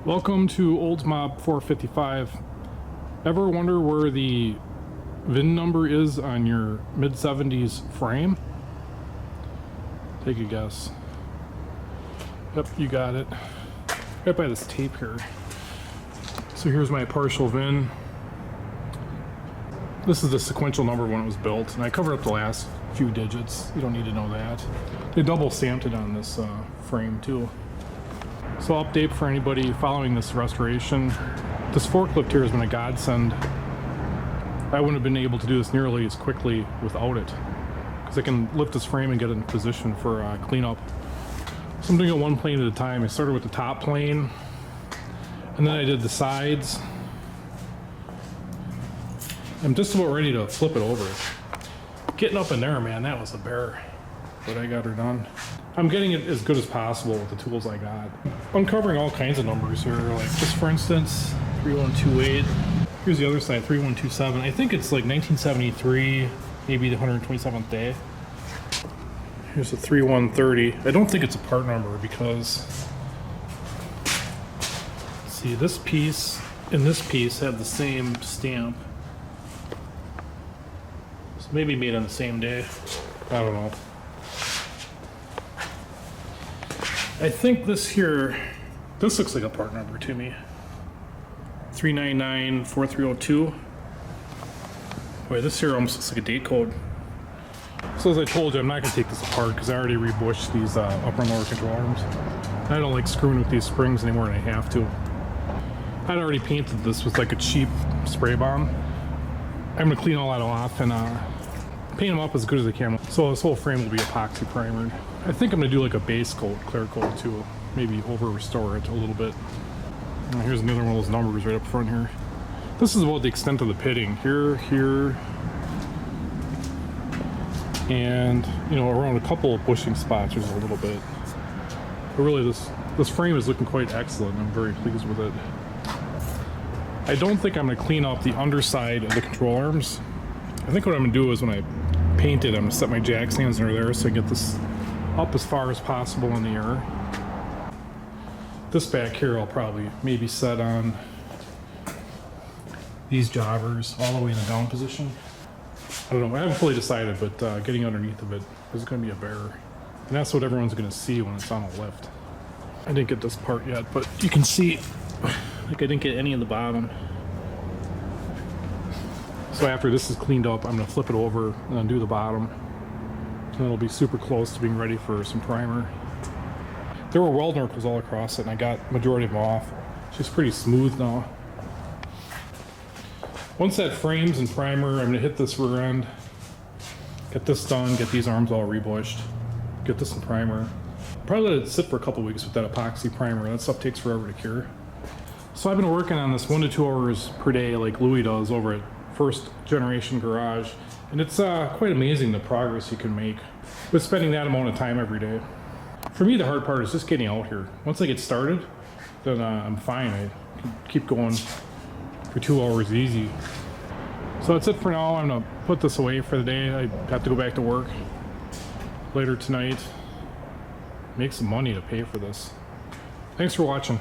Welcome to Oldsmob 455. Ever wonder where the VIN number is on your mid-70s frame? Take a guess. Yep, you got it. Right by this tape here. So here's my partial VIN. This is the sequential number when it was built, and I covered up the last few digits. You don't need to know that. They double stamped it on this frame too. So update for anybody following this restoration. This forklift here has been a godsend. I wouldn't have been able to do this nearly as quickly without it, because I can lift this frame and get it in position for cleanup. So I'm doing it one plane at a time. I started with the top plane, and then I did the sides. I'm just about ready to flip it over. Getting up in there, man, that was a bear. But I got her done. I'm getting it as good as possible with the tools I got. Uncovering all kinds of numbers here, like this for instance, 3128. Here's the other side, 3127. I think it's like 1973, maybe the 127th day. Here's the 3130. I don't think it's a part number because, see, this piece and this piece have the same stamp. So maybe made on the same day. I don't know. I think this here, this looks like a part number to me. 3994302. Boy, this here almost looks like a date code. So as I told you, I'm not going to take this apart because I already rebushed these upper and lower control arms. I don't like screwing with these springs anymore than I have to. I'd already painted this with like a cheap spray bomb. I'm going to clean all that off and paint them up as good as I can. So this whole frame will be epoxy primered. I think I'm going to do like a base coat, clear coat too. Maybe over restore it a little bit. And here's another one of those numbers right up front here. This is about the extent of the pitting. Here, here, and you know, around a couple of bushing spots there's a little bit. But really this frame is looking quite excellent. I'm very pleased with it. I don't think I'm going to clean up the underside of the control arms. I think what I'm going to do is when I paint it, I'm going to set my jack stands under there so I get this up as far as possible in the air. This back here I'll probably maybe set on these jobbers all the way in the down position. I don't know, I haven't fully decided, but getting underneath of it is going to be a bear. And that's what everyone's going to see when it's on a lift. I didn't get this part yet, but you can see like I didn't get any of the bottom. So after this is cleaned up, I'm going to flip it over and then do the bottom. And it'll be super close to being ready for some primer. There were weld knuckles all across it, and I got majority of them off. It's just pretty smooth now. Once that frame's in primer, I'm going to hit this rear end, get this done, get these arms all rebushed, get this in primer. Probably let it sit for a couple weeks with that epoxy primer. That stuff takes forever to cure. So I've been working on this 1 to 2 hours per day like Louis does over at First Generation Garage, and it's quite amazing the progress you can make with spending that amount of time every day. For me, the hard part is just getting out here. Once I get started, then I'm fine. I can keep going for 2 hours easy. So that's it for now. I'm gonna put this away for the day. I have to go back to work later tonight. Make some money to pay for this. Thanks for watching.